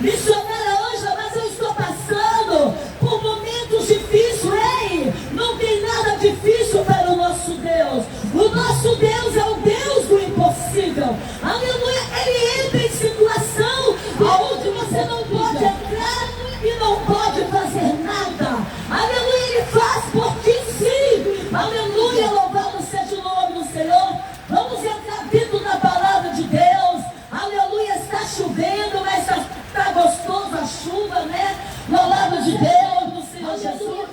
Missionária Ângela, mas eu estou passando por momentos difíceis. Ei, não tem nada difícil para o nosso Deus. O nosso Deus é o Deus do impossível. Aleluia. Ele entra em situação onde você não pode entrar e não pode fazer nada. Aleluia. Ele faz por ti, sim. Aleluia. Louvado seja o nome do Senhor. Vamos entrar dentro da palavra de Deus. Aleluia. Está chovendo, mas está gostoso a chuva, né? Louvado de Deus, do Senhor Jesus.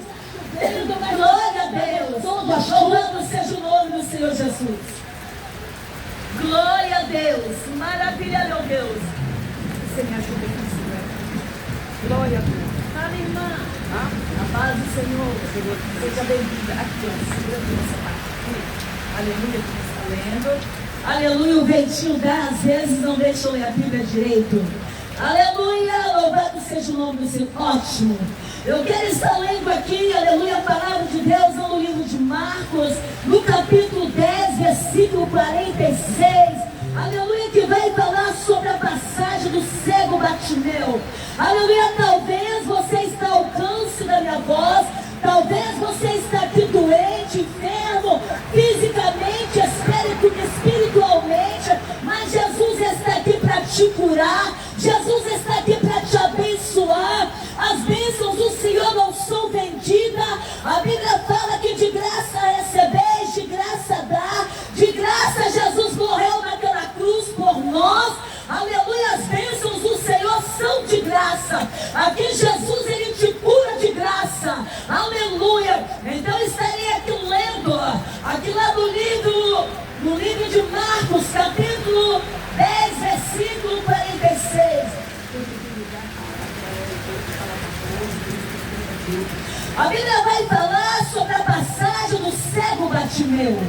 Glória a Deus. Louvado seja o nome do Senhor Jesus. Glória a Deus. Maravilha, meu Deus. Você me ajuda aqui, Senhor. Glória a Deus. Fala, irmã. A paz do Senhor. Seja bem-vinda. Aqui, ó. Segura essa parte aqui. Aleluia, que está lendo. Aleluia, o ventinho dá, às vezes não deixa eu ler a Bíblia direito. Aleluia, louvado seja o nome do Senhor. Ótimo. Eu quero estar lendo aqui, aleluia, a palavra de Deus no livro de Marcos, no capítulo 10, versículo 46. Aleluia, que vai falar sobre a passagem do cego Bartimeu. Aleluia, talvez você está ao alcance da minha voz, talvez você está aqui doente, enfermo, fisicamente, espiritualmente, mas Jesus está aqui para te curar, Jesus está aqui para te abençoar. As bênçãos do Senhor não são vendidas. A Bíblia fala que de graça recebeis, de graça dá, de graça Jesus morreu naquela cruz por nós. Aleluia, as bênçãos do Senhor são de graça. Aqui Jesus, Ele te cura de graça. Aleluia. Então estarei aqui lendo, aqui lá no livro de Marcos, capítulo 10, versículo 46. A Bíblia vai falar sobre a passagem do cego Bartimeu.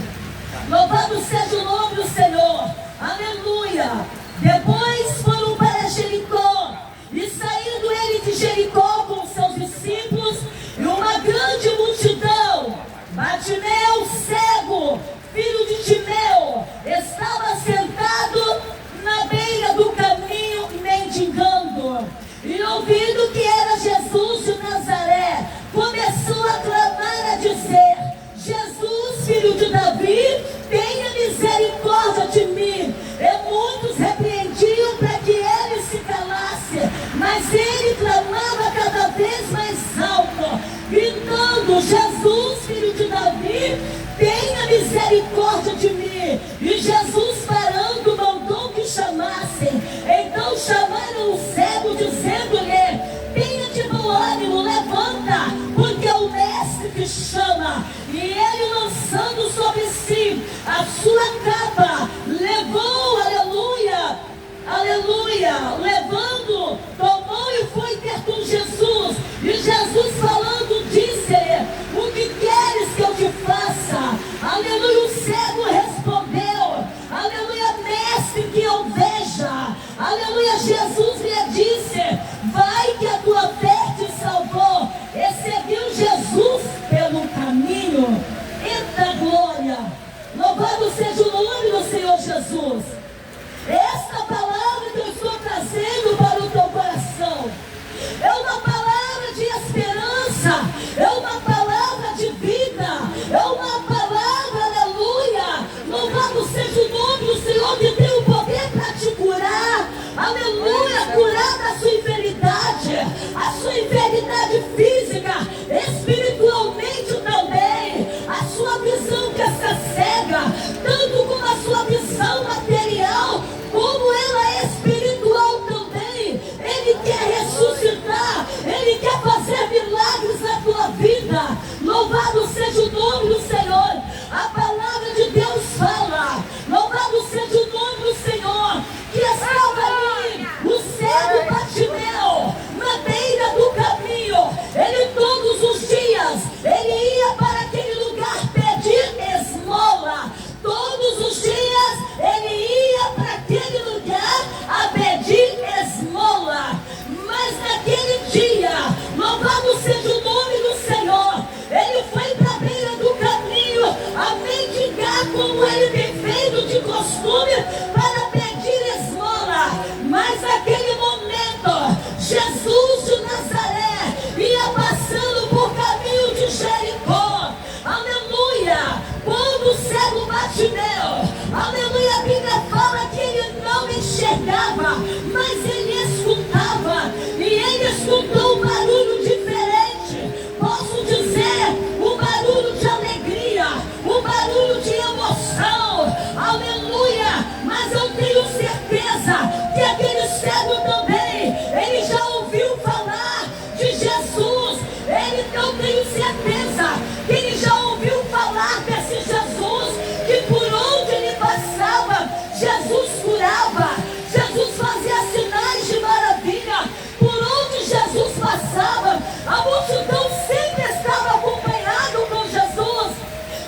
Louvado seja o nome do Senhor. Aleluia. Depois foram para Jericó, e saindo ele de Jericó com seus discípulos e uma grande multidão, Bartimeu, cego, filho de Timeu, estava sentado na beira do caminho mendigando. E ouvindo que era Jesus de Nazaré, começou a clamar, a dizer: Jesus, filho de Davi, tenha misericórdia de mim. E muitos repreendiam para que ele se calasse, mas ele clamava cada vez mais alto, gritando: Jesus, filho de Davi, tenha misericórdia de mim. E Jesus, parando, mandou que chamassem. Então chamaram o cego, dizendo-lhe: tenha de bom ânimo, levanta, porque é o mestre que chama. E ele, lançando sobre si a sua capa, levou, aleluia, aleluia, levando, tomou e foi ter com Jesus. E Jesus, falando, disse-lhe: o que queres que eu te faça? Aleluia. O cego respondeu: aleluia, mestre, que eu veja. Aleluia. Jesus lhe disse: vai, que a tua fé te salvou. E seguiu Jesus pelo caminho. Eita glória. Louvado seja o nome do Senhor Jesus. Esta palavra que eu estou trazendo para o teu coração é uma palavra de esperança, é uma palavra de vida, é uma palavra, aleluia. Louvado seja o nome do Senhor, que tem o poder para te curar. Aleluia, curar da sua enfermidade, a sua enfermidade física, espiritualmente também, a sua visão que está cega, tanto como a sua visão material, como ela é espiritual também. Ele quer ressuscitar, Ele quer fazer milagres na tua vida. Louvado seja o nome do Senhor. A palavra de Deus fala, louvado seja o nome do Senhor, que estava ali o cego Bartimeu, na beira do caminho. Ele todos os dias, ele ia para aquele lugar pedir esmola. Todos os dias ele ia para aquele lugar enxergava, mas ele escutava. E ele escutou um barulho diferente. Posso dizer, um barulho de alegria, um barulho de emoção. Aleluia! Mas eu tenho certeza que aquele cego também, ele já ouviu falar de Jesus. Eu tenho certeza que ele já ouviu falar desse Jesus, que por onde ele passava, Jesus curava, Jesus fazia sinais de maravilha. Por onde Jesus passava, a multidão sempre estava acompanhado com Jesus.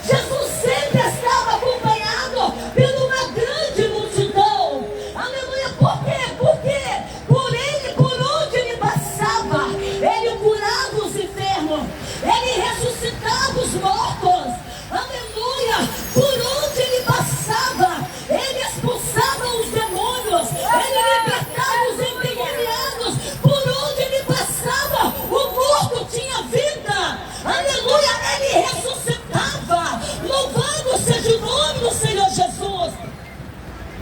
Jesus sempre estava acompanhado por uma grande multidão. Aleluia! Por quê? Porque por onde ele passava, ele curava os enfermos, ele ressuscitava os mortos. Aleluia! Por onde ele passava, ele expulsava os demônios, ele libertava os endemoniados. Por onde ele passava, o morto tinha vida. Aleluia! Ele ressuscitava. Louvado seja o nome do Senhor Jesus.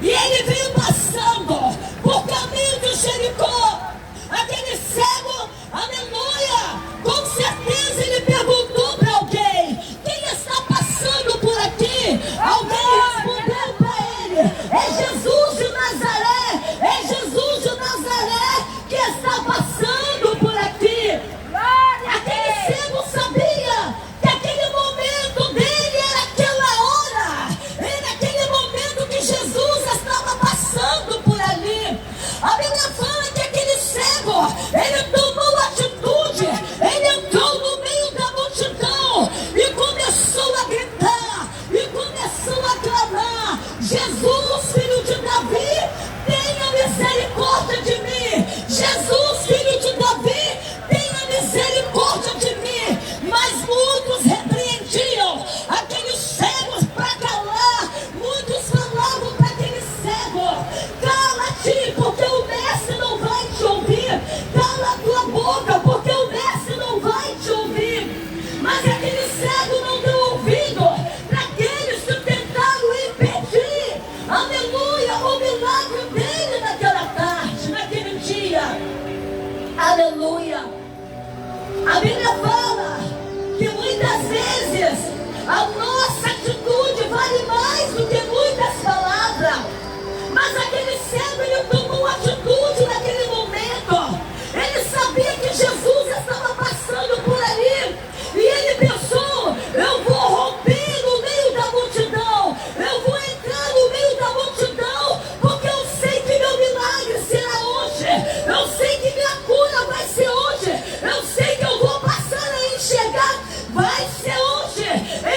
E ele veio passando por caminho de Jericó. Aquele cego, aleluia, com certeza ele perguntou para alguém: quem está passando por aqui? Alguém respondeu para ele: é Jesus de Nazaré, é Jesus de Nazaré que está passando por aqui. Aquele cego sabia que aquele momento dele era aquela hora, era aquele momento que Jesus estava passando por ali. A Bíblia fala que aquele cego, ele tomou atitude, ele entrou no meio da multidão e começou a gritar, e começou a clamar: Jesus, filho de Davi, tenha misericórdia de mim. Jesus, filho de Davi, tenha misericórdia de mim. Mas muitos repreendiam aqueles cegos para calar. Muitos falavam para aquele cego: cala-te, porque o mestre não vai te ouvir. Cala a tua boca, porque o mestre não vai te ouvir. Mas aquele cego não deu ouvido para aqueles que tentaram impedir, aleluia, o milagre dele naquela tarde, naquele dia. Aleluia. A Bíblia fala que muitas vezes a nossa atitude vale mais do que muitas palavras. Mas aquele cego, ele tomou atitude naquele momento. Ele sabia que Jesus estava passando por ali. E ele pensou: eu vou romper no meio da multidão, eu vou entrar no meio da multidão, porque eu sei que meu milagre será hoje, eu sei que minha cura vai ser hoje, eu sei que eu vou passar a enxergar, vai ser hoje.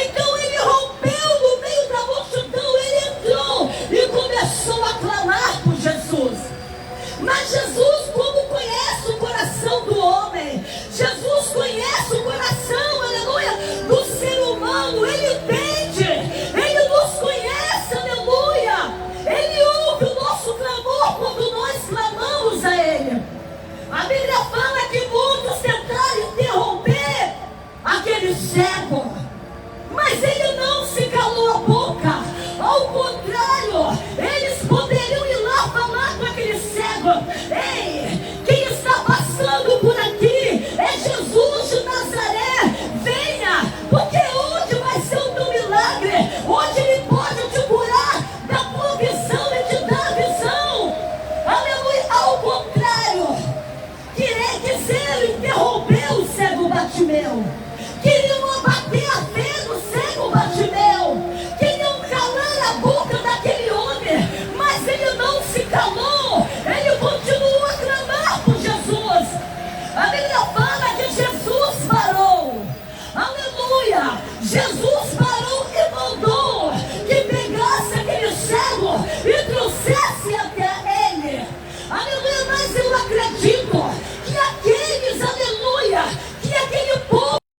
Então ele rompeu no meio da multidão, ele entrou e começou a clamar por Jesus. Mas Jesus, como conhece o coração do homem, Jesus conhece o coração, aleluia, do ser humano. Ele entende, ele nos conhece, aleluia. Ele ouve o nosso clamor quando nós clamamos a ele. A Bíblia fala que muitos tentaram interromper aquele cego, mas ele não se calou a boca. Ao contrário, eles poderiam ir lá falar com aquele cego: ei, quem está passando por aqui é Jesus de Nazaré, venha, porque hoje vai ser o teu milagre, hoje ele pode te curar da tua visão e te dar visão. Aleluia. Ao contrário, quiseram interromper o cego Bartimeu, queriam abater a fé do cego Bartimeu, queriam calar a boca daquele homem, mas ele não se calou, ele continuou a clamar por Jesus. A Bíblia fala que Jesus parou, aleluia. Jesus